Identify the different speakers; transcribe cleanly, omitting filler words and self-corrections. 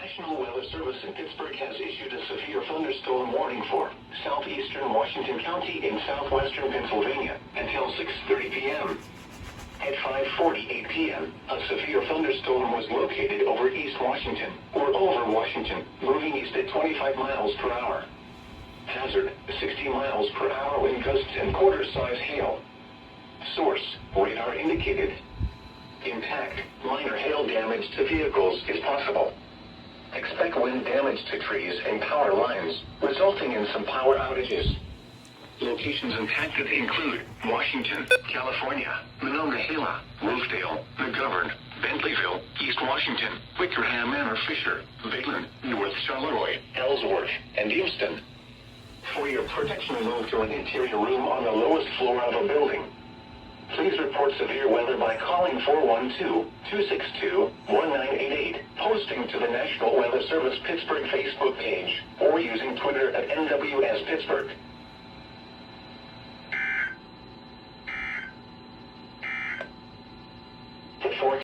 Speaker 1: National Weather Service in Pittsburgh has issued a severe thunderstorm warning for southeastern Washington County in southwestern Pennsylvania until 6:30 p.m. At 5:48 p.m., a severe thunderstorm was located over East Washington, or over Washington, moving east at 25 miles per hour. Hazard, 60 miles per hour wind gusts and quarter-size hail. Source, radar indicated. Impact, minor hail damage to vehicles is possible. Expect wind damage to trees and power lines, resulting in some power outages. Locations impacted include Washington, California, Monongahela, Rosedale, McGovern, Bentleyville, East Washington, Wickerham Manor Fisher, Baylen, North Charleroi, Ellsworth, and Easton. For your protection, move to an interior room on the lowest floor of a building. Please report severe weather by calling 412-262-1988, posting to the National Weather Service Pittsburgh Facebook page, or using Twitter at NWS Pittsburgh.